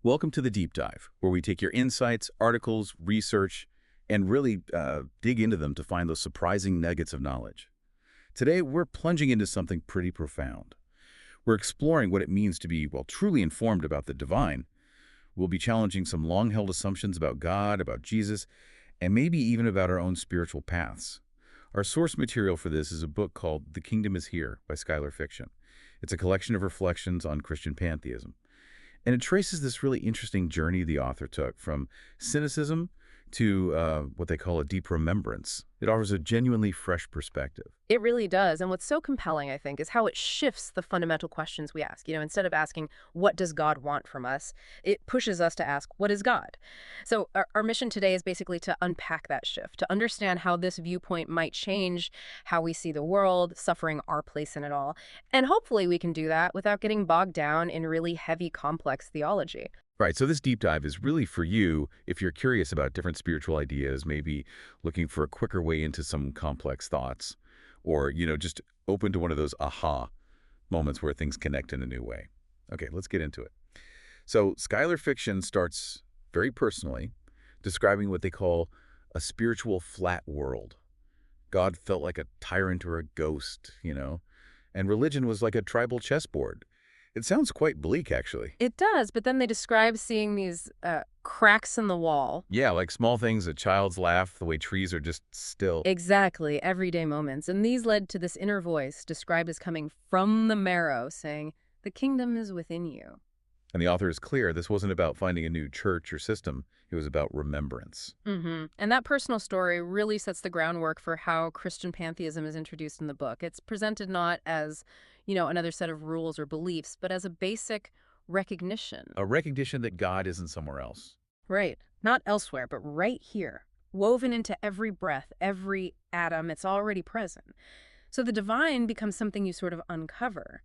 Welcome to the Deep Dive, where we take your insights, articles, research, and really dig into them to find those surprising nuggets of knowledge. Today, we're plunging into something pretty profound. We're exploring what it means to be, well, truly informed about the divine. We'll be challenging some long-held assumptions about God, about Jesus, and maybe even about our own spiritual paths. Our source material for this is a book called The Kingdom is Here by Skylar Fiction. It's a collection of reflections on Christian pantheism. And it traces this really interesting journey the author took from cynicism to what they call a deep remembrance. It offers a genuinely fresh perspective. It really does. And what's so compelling, I think, is how it shifts the fundamental questions we ask. Instead of asking, what does God want from us? It pushes us to ask, what is God? So our mission today is basically to unpack that shift, to understand how this viewpoint might change how we see the world, suffering our place in it all. And hopefully we can do that without getting bogged down in really heavy, complex theology. Right, so this deep dive is really for you if you're curious about different spiritual ideas, maybe looking for a quicker way into some complex thoughts, or, just open to one of those aha moments where things connect in a new way. Okay, let's get into it. So Skylar Fiction starts very personally, describing what they call a spiritual flat world. God felt like a tyrant or a ghost, and religion was like a tribal chessboard. It sounds quite bleak, actually. It does, but then they describe seeing these cracks in the wall. Yeah, like small things, a child's laugh, the way trees are just still. Exactly, everyday moments. And these led to this inner voice described as coming from the marrow, saying, the kingdom is within you. And the author is clear, this wasn't about finding a new church or system. It was about remembrance. And that personal story really sets the groundwork for how Christian pantheism is introduced in the book. It's presented not as, another set of rules or beliefs, but as a basic recognition. A recognition that God isn't somewhere else. Right. Not elsewhere, but right here. Woven into every breath, every atom, it's already present. So the divine becomes something you sort of uncover.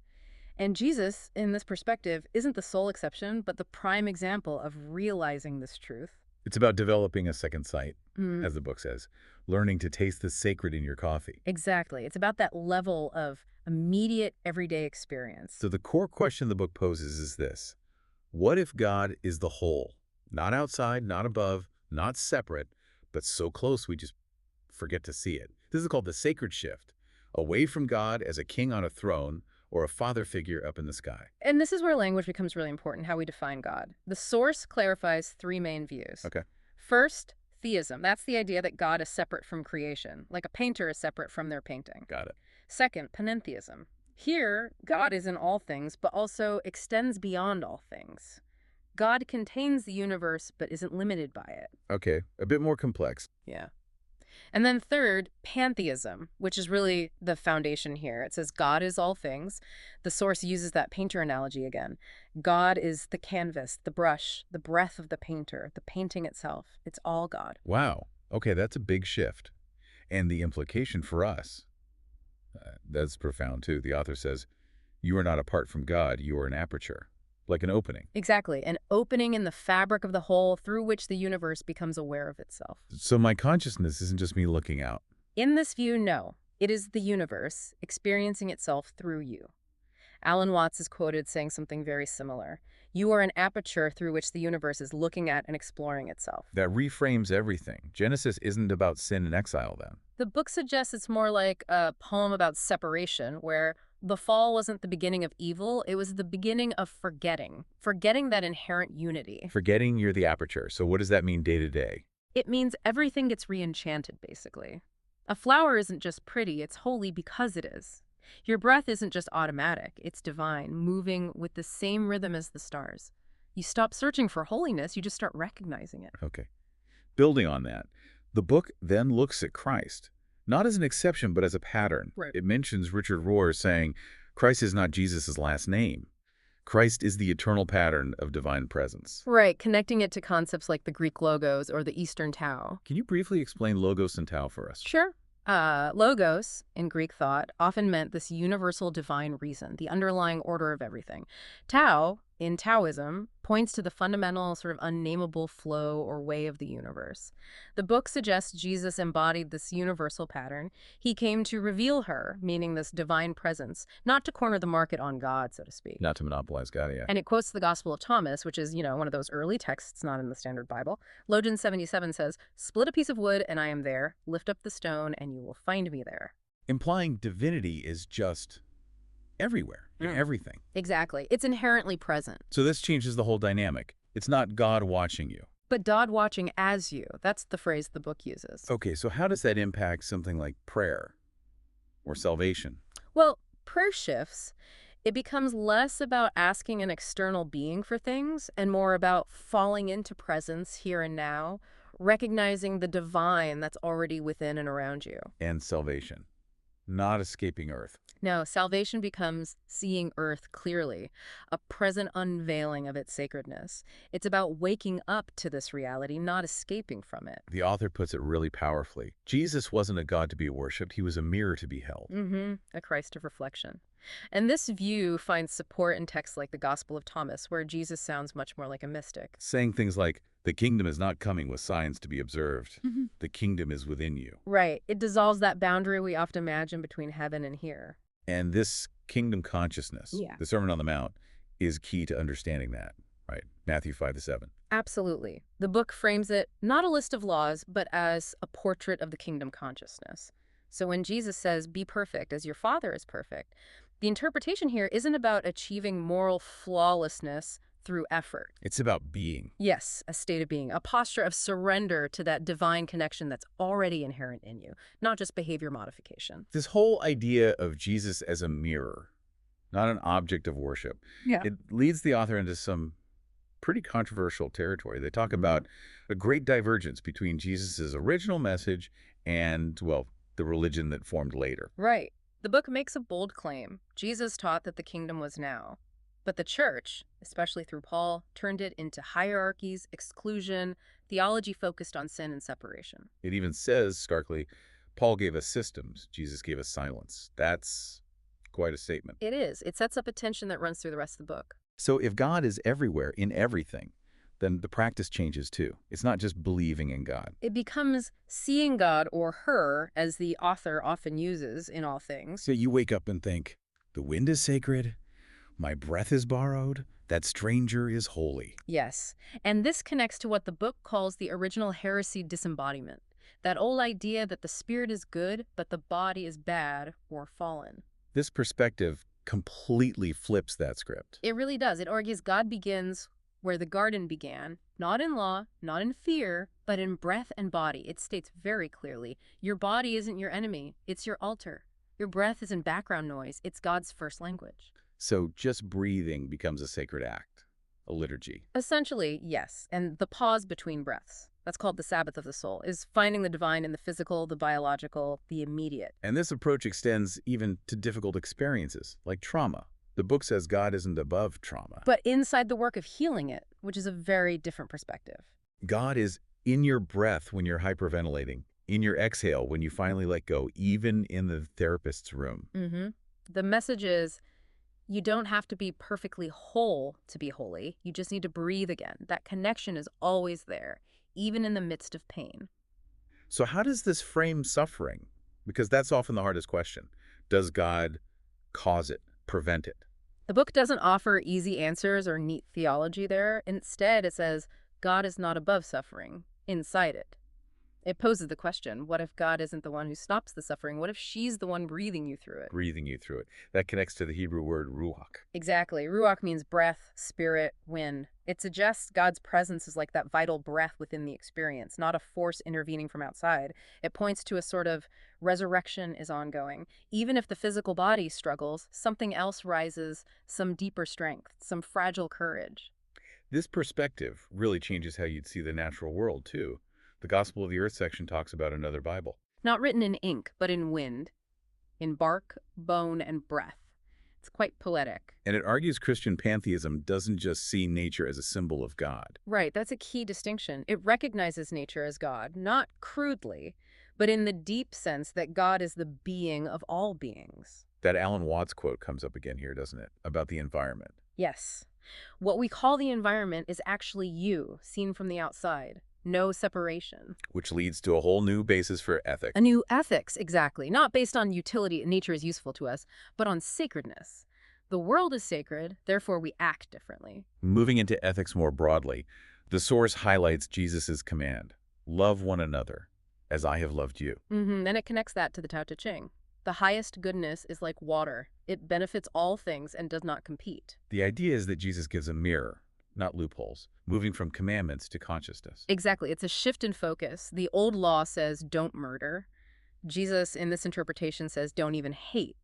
And Jesus, in this perspective, isn't the sole exception, but the prime example of realizing this truth. It's about developing a second sight, as the book says, learning to taste the sacred in your coffee. Exactly. It's about that level of immediate, everyday experience. So the core question the book poses is this. What if God is the whole? Not outside, not above, not separate, but so close we just forget to see it. This is called the sacred shift, away from God as a king on a throne, or a father figure up in the sky. And this is where language becomes really important, how we define God. The source clarifies three main views. Okay. First, theism. That's the idea that God is separate from creation, like a painter is separate from their painting. Got it. Second, panentheism. Here, God is in all things, but also extends beyond all things. God contains the universe, but isn't limited by it. Okay, a bit more complex. Yeah. And then third, pantheism, which is really the foundation here. It says God is all things. The source uses that painter analogy again. God is the canvas, the brush, the breath of the painter, the painting itself. It's all God. Wow. Okay, that's a big shift. And the implication for us, that's profound too. The author says, you are not apart from God, you are an aperture. Like an opening. Exactly. An opening in the fabric of the whole through which the universe becomes aware of itself. So my consciousness isn't just me looking out. In this view, no. It is the universe experiencing itself through you. Alan Watts is quoted saying something very similar. You are an aperture through which the universe is looking at and exploring itself. That reframes everything. Genesis isn't about sin and exile then. The book suggests it's more like a poem about separation, where the fall wasn't the beginning of evil, it was the beginning of forgetting that inherent unity. Forgetting you're the aperture. So what does that mean day to day? It means everything gets re-enchanted, basically. A flower isn't just pretty, it's holy because it is. Your breath isn't just automatic, it's divine, moving with the same rhythm as the stars. You stop searching for holiness, you just start recognizing it. Okay. Building on that, the book then looks at Christ. Not as an exception, but as a pattern. Right. It mentions Richard Rohr saying, Christ is not Jesus' last name. Christ is the eternal pattern of divine presence. Right, connecting it to concepts like the Greek logos or the Eastern Tao. Can you briefly explain logos and Tao for us? Sure. Logos, in Greek thought, often meant this universal divine reason, the underlying order of everything. Tao, in Taoism, points to the fundamental sort of unnameable flow or way of the universe. The book suggests Jesus embodied this universal pattern. He came to reveal her, meaning this divine presence, not to corner the market on God, so to speak. Not to monopolize God, yeah. And it quotes the Gospel of Thomas, which is, one of those early texts not in the Standard Bible. Logan 77 says, "Split a piece of wood and I am there. Lift up the stone and you will find me there." Implying divinity is just everywhere, in everything. Exactly. It's inherently present. So this changes the whole dynamic. It's not God watching you. But God watching as you. That's the phrase the book uses. Okay, so how does that impact something like prayer or salvation? Well, prayer shifts. It becomes less about asking an external being for things and more about falling into presence here and now, recognizing the divine that's already within and around you. And salvation, not escaping earth. No, salvation becomes seeing earth clearly, a present unveiling of its sacredness. It's about waking up to this reality, not escaping from it. The author puts it really powerfully. Jesus wasn't a God to be worshipped. He was a mirror to be held. A Christ of reflection. And this view finds support in texts like the Gospel of Thomas, where Jesus sounds much more like a mystic. Saying things like, the kingdom is not coming with signs to be observed. The kingdom is within you. Right. It dissolves that boundary we often imagine between heaven and here. And this kingdom consciousness, the Sermon on the Mount, is key to understanding that, right? Matthew 5-7. Absolutely. The book frames it not a list of laws, but as a portrait of the kingdom consciousness. So when Jesus says, "Be perfect as your Father is perfect," the interpretation here isn't about achieving moral flawlessness through effort. It's about being. Yes, a state of being, a posture of surrender to that divine connection that's already inherent in you, not just behavior modification. This whole idea of Jesus as a mirror, not an object of worship, it leads the author into some pretty controversial territory. They talk about a great divergence between Jesus's original message and, well, the religion that formed later. Right. The book makes a bold claim. Jesus taught that the kingdom was now. But the church, especially through Paul, turned it into hierarchies, exclusion, theology focused on sin and separation. It even says, starkly, Paul gave us systems, Jesus gave us silence. That's quite a statement. It is. It sets up a tension that runs through the rest of the book. So if God is everywhere, in everything, then the practice changes too. It's not just believing in God. It becomes seeing God or her, as the author often uses in all things. So you wake up and think, the wind is sacred, my breath is borrowed, that stranger is holy. Yes, and this connects to what the book calls the original heresy disembodiment, that old idea that the spirit is good, but the body is bad or fallen. This perspective completely flips that script. It really does. It argues God begins where the garden began, not in law, not in fear, but in breath and body. It states very clearly, your body isn't your enemy, it's your altar. Your breath isn't background noise, it's God's first language. So just breathing becomes a sacred act, a liturgy. Essentially, yes. And the pause between breaths, that's called the Sabbath of the soul, is finding the divine in the physical, the biological, the immediate. And this approach extends even to difficult experiences, like trauma. The book says God isn't above trauma. But inside the work of healing it, which is a very different perspective. God is in your breath when you're hyperventilating, in your exhale when you finally let go, even in the therapist's room. The message is, you don't have to be perfectly whole to be holy. You just need to breathe again. That connection is always there, even in the midst of pain. So how does this frame suffering? Because that's often the hardest question. Does God cause it, prevent it? The book doesn't offer easy answers or neat theology there. Instead, it says, God is not above suffering, inside it. It poses the question, what if God isn't the one who stops the suffering? What if she's the one breathing you through it? Breathing you through it. That connects to the Hebrew word ruach. Exactly. Ruach means breath, spirit, wind. It suggests God's presence is like that vital breath within the experience, not a force intervening from outside. It points to a sort of resurrection is ongoing. Even if the physical body struggles, something else rises, some deeper strength, some fragile courage. This perspective really changes how you'd see the natural world, too. The Gospel of the Earth section talks about another Bible. Not written in ink, but in wind, in bark, bone, and breath. It's quite poetic. And it argues Christian pantheism doesn't just see nature as a symbol of God. Right, that's a key distinction. It recognizes nature as God, not crudely, but in the deep sense that God is the being of all beings. That Alan Watts quote comes up again here, doesn't it? About the environment. Yes. What we call the environment is actually you, seen from the outside. No separation. Which leads to a whole new basis for ethics. A new ethics, exactly. Not based on utility, nature is useful to us, but on sacredness. The world is sacred, therefore we act differently. Moving into ethics more broadly, the source highlights Jesus' command, love one another as I have loved you. And it connects that to the Tao Te Ching. The highest goodness is like water. It benefits all things and does not compete. The idea is that Jesus gives a mirror, not loopholes, moving from commandments to consciousness. Exactly. It's a shift in focus. The old law says don't murder. Jesus, in this interpretation, says don't even hate.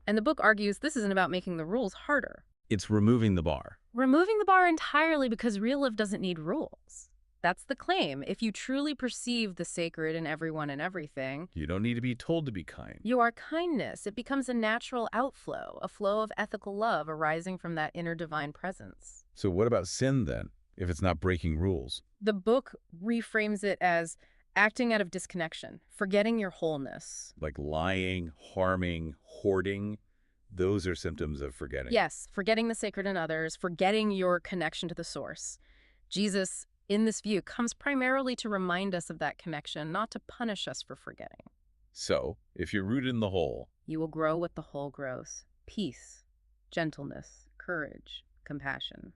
And the book argues this isn't about making the rules harder. It's removing the bar. Removing the bar entirely because real life doesn't need rules. That's the claim. If you truly perceive the sacred in everyone and everything, You don't need to be told to be kind. you are kindness. It becomes a natural outflow, a flow of ethical love arising from that inner divine presence. So what about sin then, if it's not breaking rules? The book reframes it as acting out of disconnection, forgetting your wholeness. Like lying, harming, hoarding, those are symptoms of forgetting. Yes, forgetting the sacred in others, forgetting your connection to the source. Jesus, in this view, comes primarily to remind us of that connection, not to punish us for forgetting. So, if you're rooted in the whole, You will grow what the whole grows. Peace, gentleness, courage, compassion.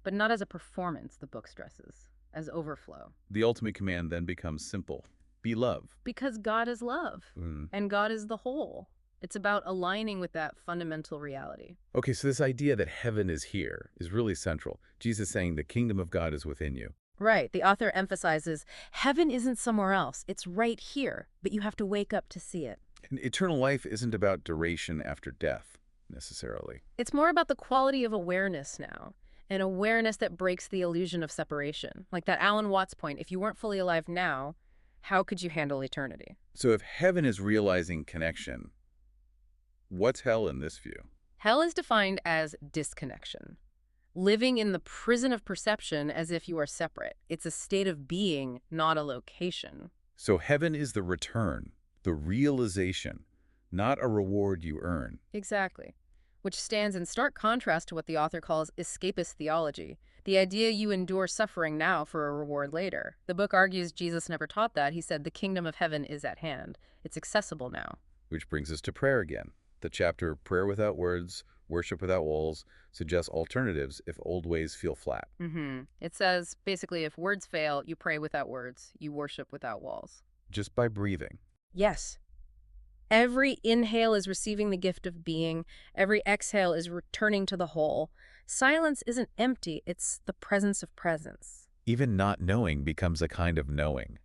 But not as a performance, the book stresses, as overflow. the ultimate command then becomes simple. Be love. Because God is love, and God is the whole. It's about aligning with that fundamental reality. Okay, so this idea that heaven is here is really central. Jesus saying the kingdom of God is within you. Right. The author emphasizes heaven isn't somewhere else. It's right here, but you have to wake up to see it. And eternal life isn't about duration after death, necessarily. It's more about the quality of awareness now, an awareness that breaks the illusion of separation. Like that Alan Watts point, if you weren't fully alive now, how could you handle eternity? So if heaven is realizing connection, what's hell in this view? Hell is defined as disconnection. Living in the prison of perception as if you are separate. It's a state of being, not a location. So heaven is the return, the realization, not a reward you earn. Exactly. Which stands in stark contrast to what the author calls escapist theology, the idea you endure suffering now for a reward later. The book argues Jesus never taught that. He said the kingdom of heaven is at hand. It's accessible now. Which brings us to prayer again. The chapter Prayer Without Words, Worship Without Walls suggests alternatives if old ways feel flat. It says, basically, if words fail, you pray without words. You worship without walls. Just by breathing. Yes. Every inhale is receiving the gift of being. Every exhale is returning to the whole. Silence isn't empty. It's the presence of presence. Even not knowing becomes a kind of knowing.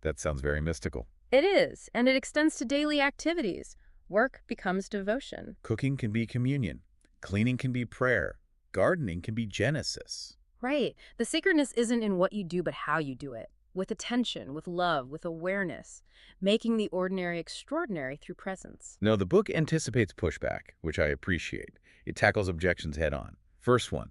That sounds very mystical. It is, and it extends to daily activities. Work becomes devotion. Cooking can be communion. Cleaning can be prayer. Gardening can be Genesis. Right. The sacredness isn't in what you do, but how you do it. With attention, with love, with awareness. Making the ordinary extraordinary through presence. No, the book anticipates pushback, which I appreciate. It tackles objections head on. First one,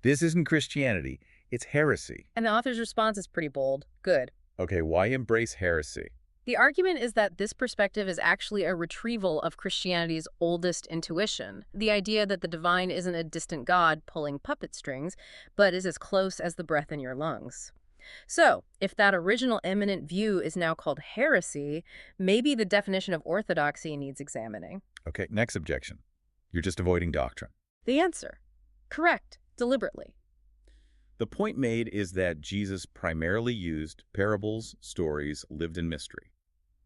this isn't Christianity, it's heresy. And the author's response is pretty bold. Good. Okay, why embrace heresy? The argument is that this perspective is actually a retrieval of Christianity's oldest intuition, the idea that the divine isn't a distant god pulling puppet strings, but is as close as the breath in your lungs. So, if that original eminent view is now called heresy, maybe the definition of orthodoxy needs examining. Okay, next objection. You're just avoiding doctrine. The answer. Correct. Deliberately. The point made is that Jesus primarily used parables, stories, lived in mystery.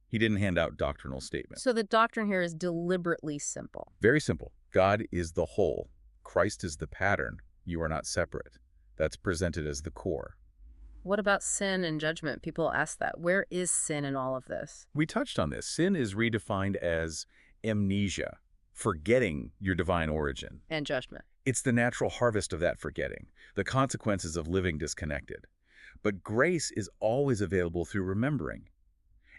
He didn't hand out doctrinal statements. So the doctrine here is deliberately simple. Very simple. God is the whole. Christ is the pattern. You are not separate. That's presented as the core. What about sin and judgment? People ask that. Where is sin in all of this? We touched on this. Sin is redefined as amnesia, forgetting your divine origin. And judgment. It's the natural harvest of that forgetting, the consequences of living disconnected. But grace is always available through remembering.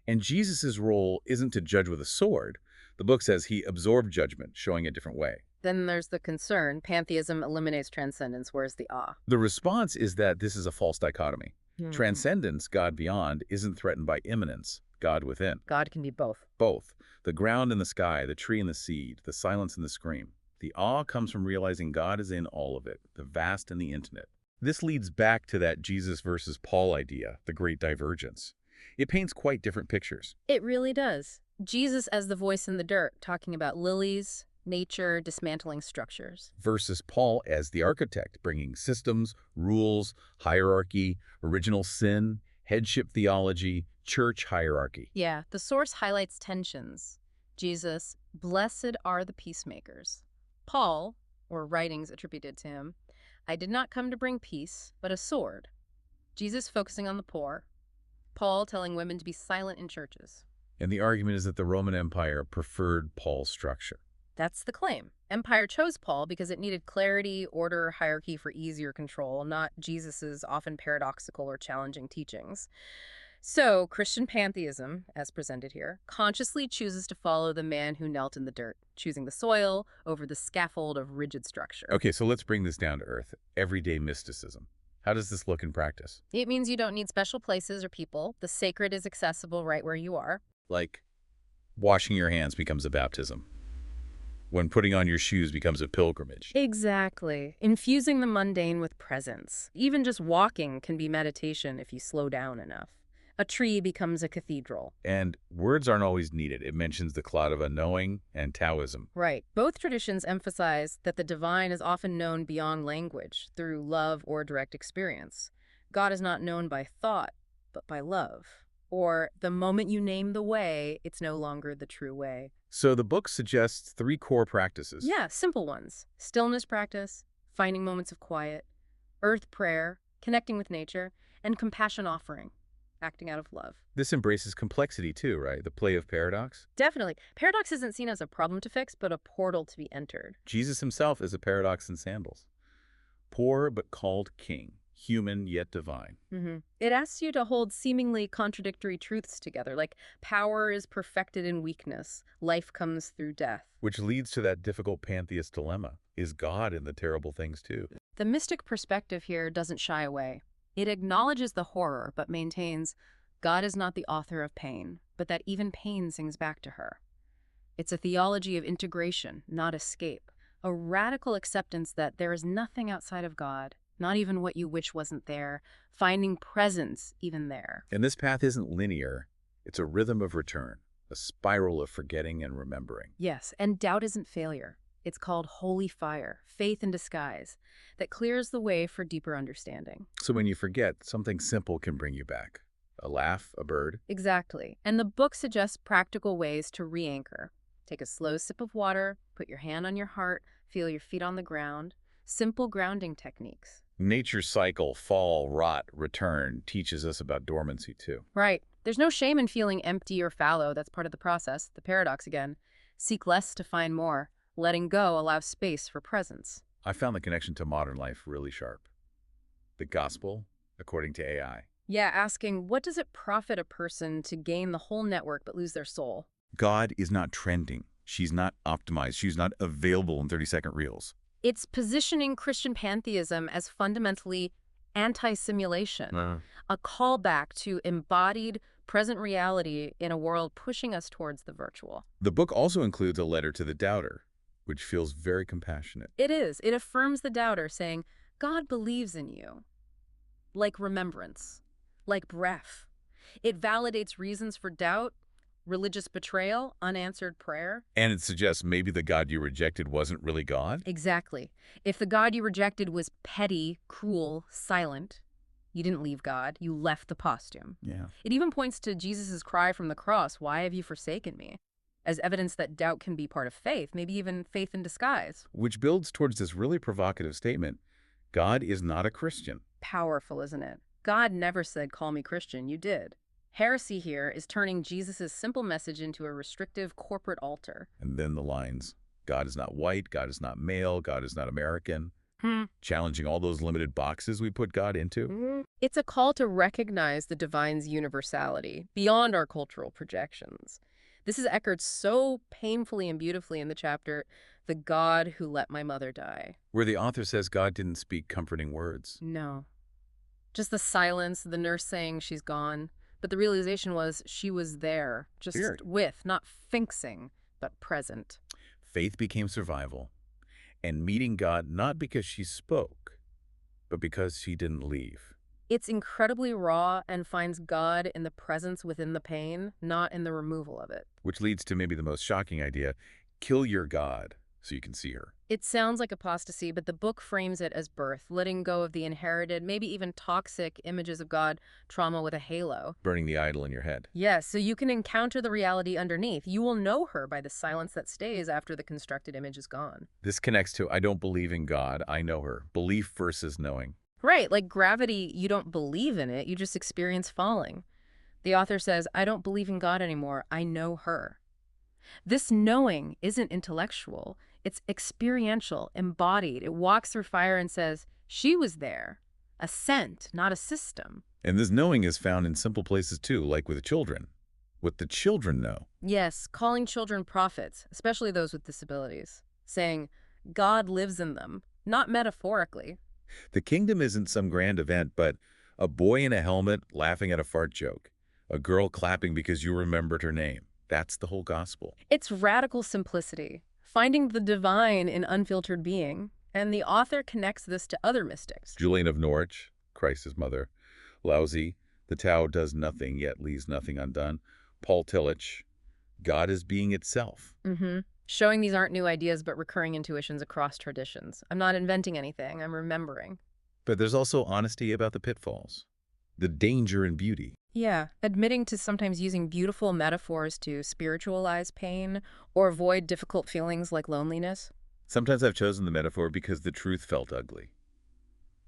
And Jesus' role isn't to judge with a sword. The book says he absorbed judgment, showing a different way. Then there's the concern. Pantheism eliminates transcendence. Where's the awe? The response is that this is a false dichotomy. Transcendence, God beyond, isn't threatened by immanence, God within. God can be both. Both. The ground and the sky, the tree and the seed, the silence and the scream. The awe comes from realizing God is in all of it, the vast and the intimate. This leads back to that Jesus versus Paul idea, the great divergence. It paints quite different pictures. It really does. Jesus as the voice in the dirt, talking about lilies, nature, dismantling structures. Versus Paul as the architect, bringing systems, rules, hierarchy, original sin, headship theology, church hierarchy. Yeah, the source highlights tensions. Jesus, blessed are the peacemakers. Paul, or writings attributed to him, I did not come to bring peace, but a sword. Jesus focusing on the poor. Paul telling women to be silent in churches. And the argument is that the Roman Empire preferred Paul's structure. That's the claim. Empire chose Paul because it needed clarity, order, hierarchy for easier control, not Jesus's often paradoxical or challenging teachings. So, Christian pantheism, as presented here, consciously chooses to follow the man who knelt in the dirt, choosing the soil over the scaffold of rigid structure. Okay, so let's bring this down to earth. Everyday mysticism. How does this look in practice? It means you don't need special places or people. The sacred is accessible right where you are. Like, washing your hands becomes a baptism. When putting on your shoes becomes a pilgrimage. Exactly. Infusing the mundane with presence. Even just walking can be meditation if you slow down enough. A tree becomes a cathedral. And words aren't always needed. It mentions the cloud of unknowing and Taoism. Right. Both traditions emphasize that the divine is often known beyond language, through love or direct experience. God is not known by thought, but by love. Or, the moment you name the way, it's no longer the true way. So the book suggests 3 core practices. Yeah, simple ones. Stillness practice, finding moments of quiet, earth prayer, connecting with nature, and compassion offering, acting out of love. This embraces complexity too, right? The play of paradox. Definitely. Paradox isn't seen as a problem to fix, but a portal to be entered. Jesus himself is a paradox in sandals. Poor but called king, human yet divine. It asks you to hold seemingly contradictory truths together, like power is perfected in weakness, life comes through death. Which leads to that difficult pantheist dilemma. Is God in the terrible things too? The mystic perspective here doesn't shy away. It acknowledges the horror, but maintains God is not the author of pain, but that even pain sings back to her. It's a theology of integration, not escape. A radical acceptance that there is nothing outside of God, not even what you wish wasn't there, finding presence even there. And this path isn't linear. It's a rhythm of return, a spiral of forgetting and remembering. Yes, and doubt isn't failure. It's called holy fire, faith in disguise, that clears the way for deeper understanding. So when you forget, something simple can bring you back. A laugh, a bird. Exactly. And the book suggests practical ways to re-anchor. Take a slow sip of water, put your hand on your heart, feel your feet on the ground. Simple grounding techniques. Nature's cycle, fall, rot, return, teaches us about dormancy too. Right. There's no shame in feeling empty or fallow. That's part of the process. The paradox again. Seek less to find more. Letting go allows space for presence. I found the connection to modern life really sharp. The gospel, according to AI. Yeah, asking, what does it profit a person to gain the whole network but lose their soul? God is not trending. She's not optimized. She's not available in 30-second reels. It's positioning Christian pantheism as fundamentally anti-simulation, a callback to embodied present reality in a world pushing us towards the virtual. The book also includes a letter to the doubter, which feels very compassionate. It is. It affirms the doubter, saying, God believes in you. Like remembrance, like breath. It validates reasons for doubt, religious betrayal, unanswered prayer. And it suggests maybe the God you rejected wasn't really God? Exactly. If the God you rejected was petty, cruel, silent, you didn't leave God, you left the costume. Yeah. It even points to Jesus' cry from the cross, why have you forsaken me? As evidence that doubt can be part of faith, maybe even faith in disguise. Which builds towards this really provocative statement. God is not a Christian. Powerful, isn't it? God never said, call me Christian, you did. Heresy here is turning Jesus' simple message into a restrictive corporate altar. And then the lines, God is not white, God is not male, God is not American. Challenging all those limited boxes we put God into. It's a call to recognize the divine's universality beyond our cultural projections. This is echoed so painfully and beautifully in the chapter, The God Who Let My Mother Die. Where the author says God didn't speak comforting words. No. Just the silence, the nurse saying she's gone. But the realization was she was there, just Weird. with, not fixing, but present. Faith became survival. and meeting God not because she spoke, but because she didn't leave. It's incredibly raw and finds God in the presence within the pain, not in the removal of it. Which leads to maybe the most shocking idea: kill your God so you can see her. It sounds like apostasy, but the book frames it as birth, letting go of the inherited, maybe even toxic images of God, trauma with a halo. Burning the idol in your head. Yes, so you can encounter the reality underneath. You will know her by the silence that stays after the constructed image is gone. This connects to I don't believe in God, I know her. Belief versus knowing. Right, like gravity, you don't believe in it, you just experience falling. The author says, I don't believe in God anymore, I know her. This knowing isn't intellectual, it's experiential, embodied. It walks through fire and says, she was there. A scent, not a system. And this knowing is found in simple places too, like with children. What the children know. Yes, calling children prophets, especially those with disabilities, saying, God lives in them, not metaphorically. The kingdom isn't some grand event, but a boy in a helmet laughing at a fart joke. A girl clapping because you remembered her name. That's the whole gospel. It's radical simplicity, finding the divine in unfiltered being, and the author connects this to other mystics. Julian of Norwich, Christ's mother. Laozi, the Tao does nothing yet leaves nothing undone. Paul Tillich, God is being itself. Showing these aren't new ideas but recurring intuitions across traditions. I'm not inventing anything, I'm remembering. But there's also honesty about the pitfalls, the danger and beauty. Yeah, admitting to sometimes using beautiful metaphors to spiritualize pain or avoid difficult feelings like loneliness. Sometimes I've chosen the metaphor because the truth felt ugly.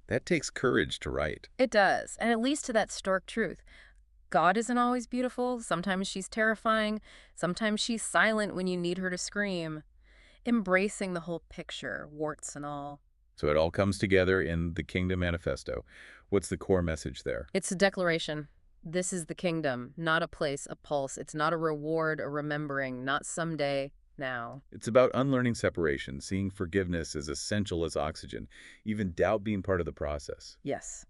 That takes courage to write. It does, and it leads to that stark truth. God isn't always beautiful. Sometimes she's terrifying. Sometimes she's silent when you need her to scream. Embracing the whole picture, warts and all. So it all comes together in the Kingdom Manifesto. What's the core message there? It's a declaration. This is the kingdom, not a place, a pulse. It's not a reward, a remembering, not someday, now. It's about unlearning separation, seeing forgiveness as essential as oxygen, even doubt being part of the process. Yes.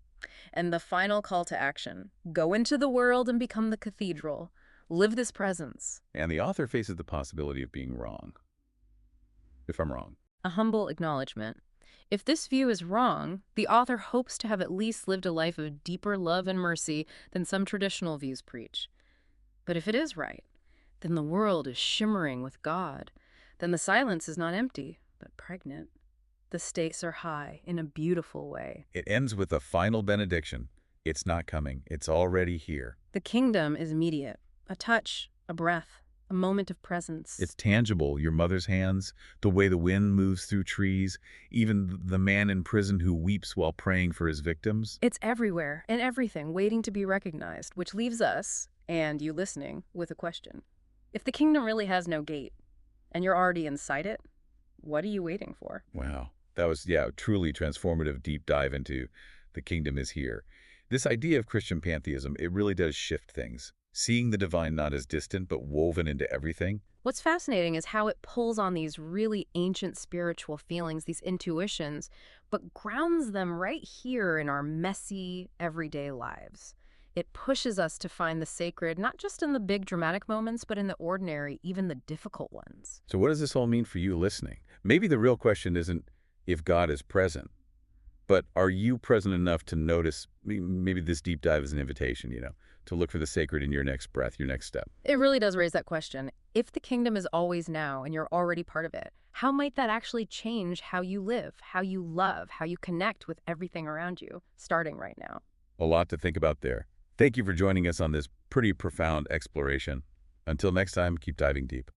And the final call to action. Go into the world and become the cathedral. Live this presence. And the author faces the possibility of being wrong. If I'm wrong. A humble acknowledgement. If this view is wrong, the author hopes to have at least lived a life of deeper love and mercy than some traditional views preach. But if it is right, then the world is shimmering with God. Then the silence is not empty, but pregnant. The stakes are high in a beautiful way. It ends with a final benediction. It's not coming. It's already here. The kingdom is immediate. A touch, a breath, a moment of presence. It's tangible. Your mother's hands, the way the wind moves through trees, even the man in prison who weeps while praying for his victims. It's everywhere and everything waiting to be recognized, which leaves us, and you listening, with a question. If the kingdom really has no gate, and you're already inside it, what are you waiting for? Wow. That was, truly transformative deep dive into the kingdom is here. This idea of Christian pantheism, it really does shift things. Seeing the divine not as distant, but woven into everything. What's fascinating is how it pulls on these really ancient spiritual feelings, these intuitions, but grounds them right here in our messy, everyday lives. It pushes us to find the sacred, not just in the big dramatic moments, but in the ordinary, even the difficult ones. So what does this all mean for you listening? Maybe the real question isn't if God is present, but are you present enough to notice? Maybe this deep dive is an invitation, to look for the sacred in your next breath, your next step. It really does raise that question. If the kingdom is always now and you're already part of it, how might that actually change how you live, how you love, how you connect with everything around you, starting right now? A lot to think about there. Thank you for joining us on this pretty profound exploration. Until next time, keep diving deep.